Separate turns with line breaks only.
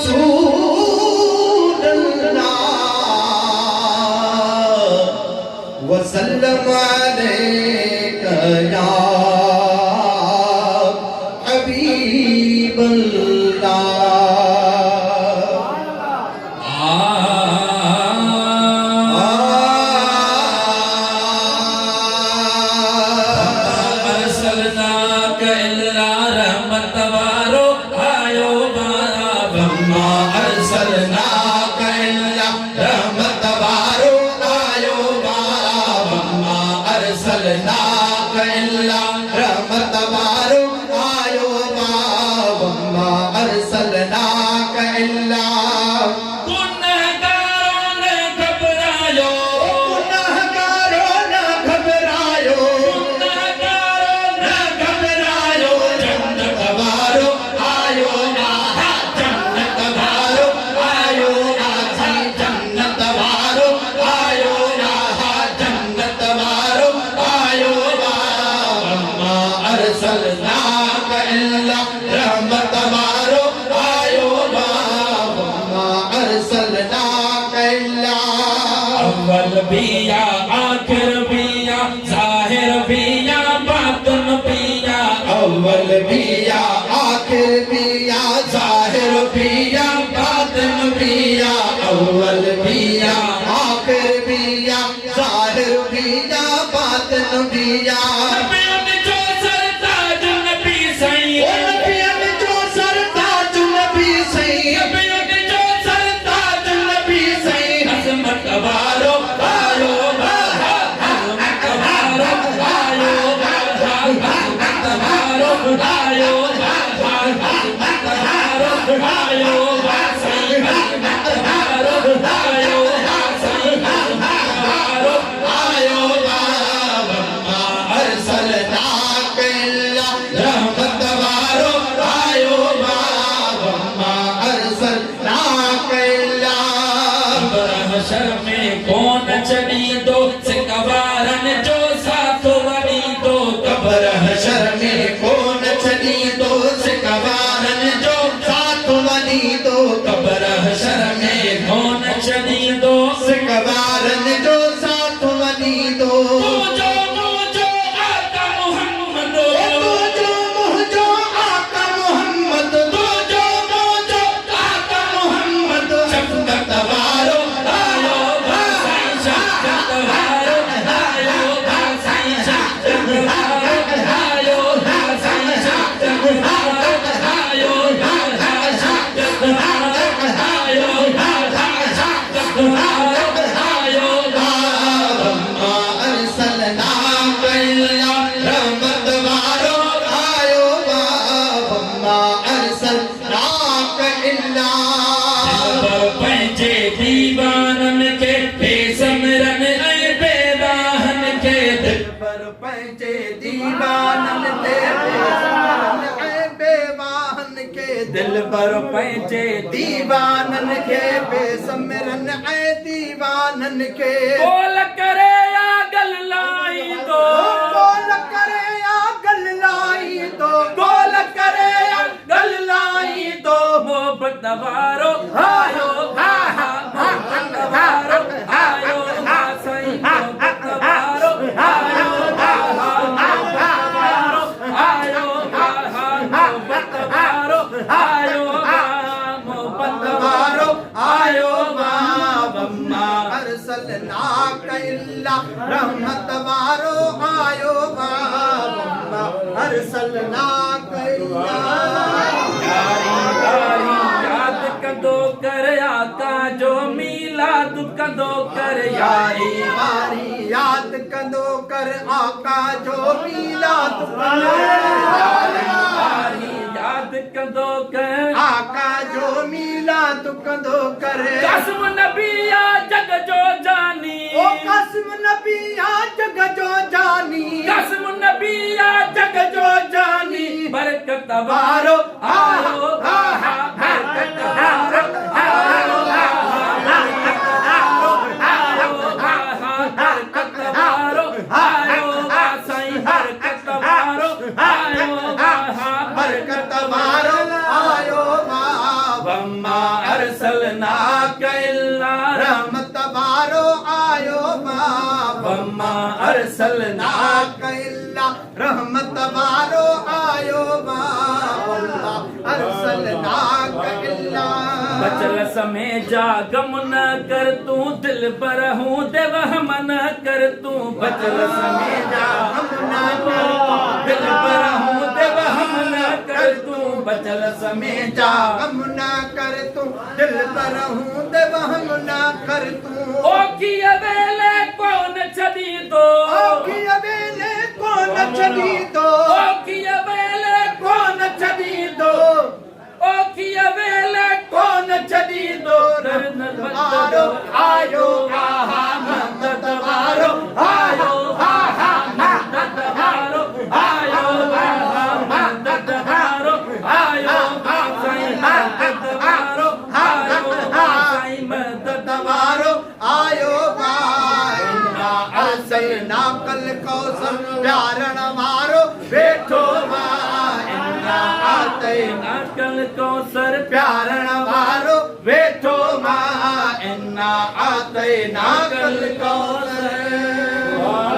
रसूल अल्लाह वसल्लम अलैका या हबीब अव्वल बिया आखिर बिया जाहिर बिया बातिन बिया अव्वल बिया आखिर बिया जाहिर बिया बातिन बिया अव्वल बिया आखिर बिया जाहिर बिया बातिन बिया कौन चढ़ी दो सिकवारन जो साथ वरी दो कब्र हशर में कौन चढ़ी दो सिकवारन जो साथ वरी दो कब्र हशर में कौन चढ़ी दो सिकवारन जो साथ वरी दो दीवानन के बेसमरन ऐ बेवाहन के दिल पर पंजे दीवानन के बेसमरन ऐ बेवाहन के दिल पर पंजे दीवानन के बेसमरन ऐ दीवानन के बोल करे या गल लाई दो बोल करे या गल लाई दो बोल करे या गल लाई दो मोहब्बत वारो आयो रहमत वारो आयो बाबा अरसलना कैला यारी यारी याद कदो कर आका जो मिलाद कदो कर यारी यारी याद कदो कर आका जो मिलाद यारी यारी याद कदो कर आका जो मिलाद कदो कर कसम नबिया जग जो जानी ओ कसम नबिया जग जो जानी कसम नबिया जग जो जानी बरकत वारो आयो आहा बरकत वारो आयो आहा बरकत वारो आयो साईं बरकत वारो आयो आहा बरकत वारो आयो बाबा अरसलनाक इल्ला
रहमत वारो आयो
वम्मा अरसलनाक
इल्ला रहमत वारो आयो अरसलनाक इल्ला
बचल समय जा गम न कर तू दिल पर हूँ देव हम न कर तू बचल समय जा
हम न कर
दिल पर हूँ देव हम न कर तू बचल समय जा
हम न कर तू दिल पर हूँ देव हम न कर तू
ओ की अवेले कौन छदी दो
ओ की अवेले कौन छदी दो
ओ की अवेले कौन छदी दो ओ की अवेले कौन छदी दो
आरो आयो आहा मदद वारो आयो आहा
मदद वारो आयो आहा मदद वारो आयो साईं मदद वारो आयो साईं मदद
वारो आयो असल नाकल कौसर प्यारण वारो बैठो
नाकल कौसर
प्यारण वारो बैठो इन्ना आते नाकल कौसर